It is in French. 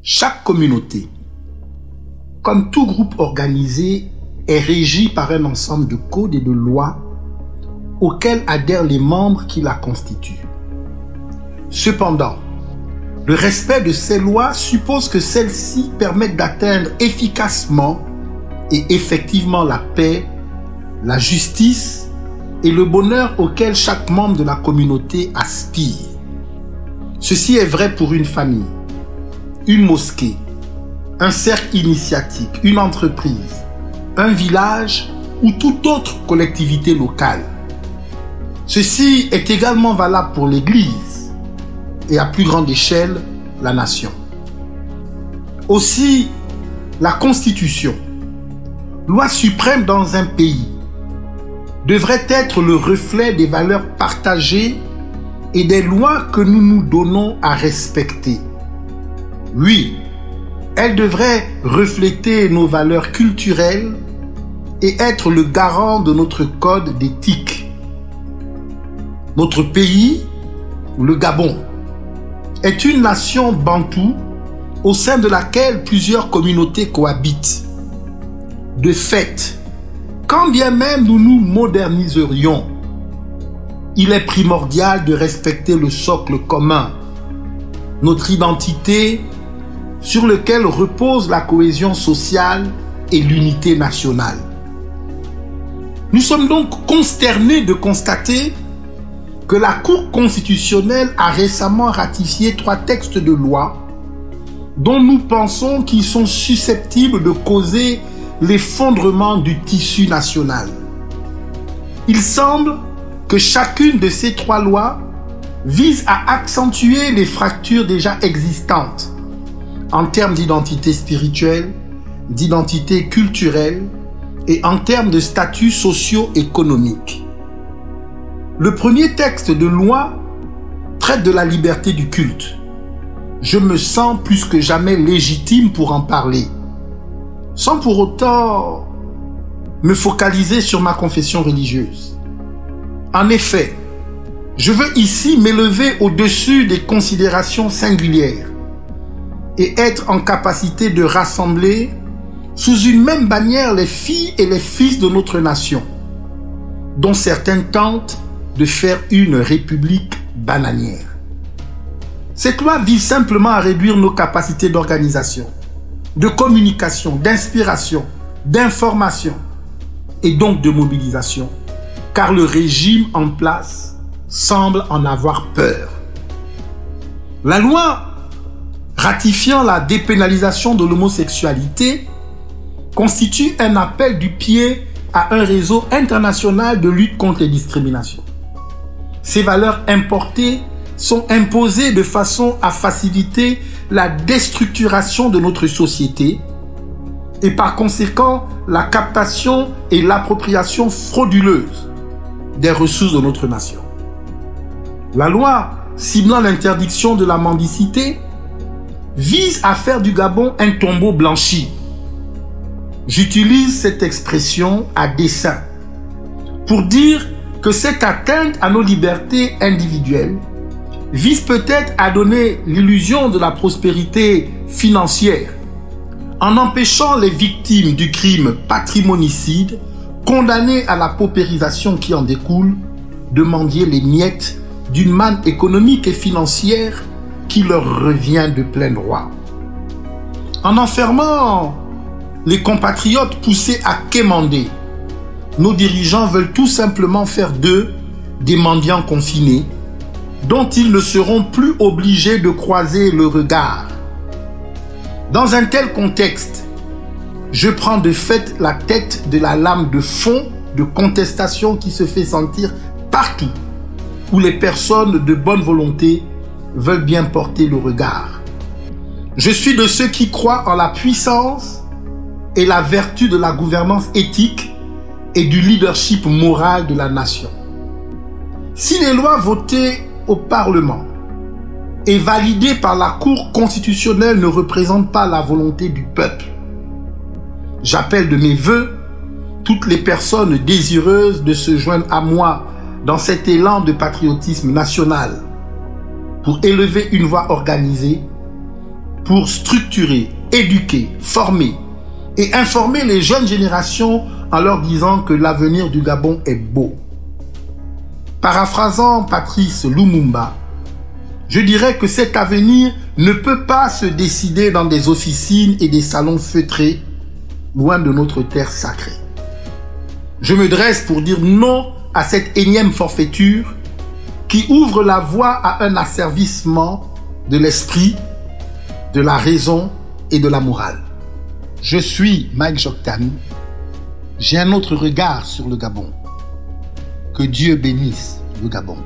Chaque communauté, comme tout groupe organisé, est régi par un ensemble de codes et de lois auxquels adhèrent les membres qui la constituent. Cependant, le respect de ces lois suppose que celles-ci permettent d'atteindre efficacement et effectivement la paix, la justice et le bonheur auquel chaque membre de la communauté aspire. Ceci est vrai pour une famille, une mosquée, un cercle initiatique, une entreprise, un village ou toute autre collectivité locale. Ceci est également valable pour l'Église et à plus grande échelle, la nation. Aussi, la Constitution, loi suprême dans un pays, devrait être le reflet des valeurs partagées et des lois que nous nous donnons à respecter. Oui, elle devrait refléter nos valeurs culturelles et être le garant de notre code d'éthique. Notre pays, le Gabon, est une nation bantoue au sein de laquelle plusieurs communautés cohabitent. De fait, quand bien même nous nous moderniserions, il est primordial de respecter le socle commun, notre identité sur lequel repose la cohésion sociale et l'unité nationale. Nous sommes donc consternés de constater que la Cour constitutionnelle a récemment ratifié 3 textes de loi dont nous pensons qu'ils sont susceptibles de causer l'effondrement du tissu national. Il semble que chacune de ces 3 lois vise à accentuer les fractures déjà existantes en termes d'identité spirituelle, d'identité culturelle et en termes de statut socio-économique. Le premier texte de loi traite de la liberté du culte. Je me sens plus que jamais légitime pour en parler, sans pour autant me focaliser sur ma confession religieuse. En effet, je veux ici m'élever au-dessus des considérations singulières et être en capacité de rassembler sous une même bannière les filles et les fils de notre nation, dont certains tentent de faire une république bananière. Cette loi vise simplement à réduire nos capacités d'organisation, de communication, d'inspiration, d'information et donc de mobilisation, car le régime en place semble en avoir peur. La loi ratifiant la dépénalisation de l'homosexualité constitue un appel du pied à un réseau international de lutte contre les discriminations. Ces valeurs importées sont imposées de façon à faciliter la déstructuration de notre société et par conséquent la captation et l'appropriation frauduleuse des ressources de notre nation. La loi ciblant l'interdiction de la mendicité vise à faire du Gabon un tombeau blanchi. J'utilise cette expression à dessein pour dire que cette atteinte à nos libertés individuelles vise peut-être à donner l'illusion de la prospérité financière en empêchant les victimes du crime patrimonicide condamnées à la paupérisation qui en découle de mendier les miettes d'une manne économique et financière qui leur revient de plein droit. En enfermant les compatriotes poussés à quémander, nos dirigeants veulent tout simplement faire d'eux des mendiants confinés dont ils ne seront plus obligés de croiser le regard. Dans un tel contexte, je prends de fait la tête de la lame de fond de contestation qui se fait sentir partout où les personnes de bonne volonté veulent bien porter le regard. Je suis de ceux qui croient en la puissance et la vertu de la gouvernance éthique et du leadership moral de la nation. Si les lois votées au Parlement et validées par la Cour constitutionnelle ne représentent pas la volonté du peuple, j'appelle de mes vœux toutes les personnes désireuses de se joindre à moi dans cet élan de patriotisme national pour élever une voix organisée pour structurer, éduquer, former et informer les jeunes générations en leur disant que l'avenir du Gabon est beau. Paraphrasant Patrice Lumumba, je dirais que cet avenir ne peut pas se décider dans des officines et des salons feutrés, loin de notre terre sacrée. Je me dresse pour dire non à cette énième forfaiture qui ouvre la voie à un asservissement de l'esprit, de la raison et de la morale. Je suis Mike Joctane. J'ai un autre regard sur le Gabon. Que Dieu bénisse le Gabon.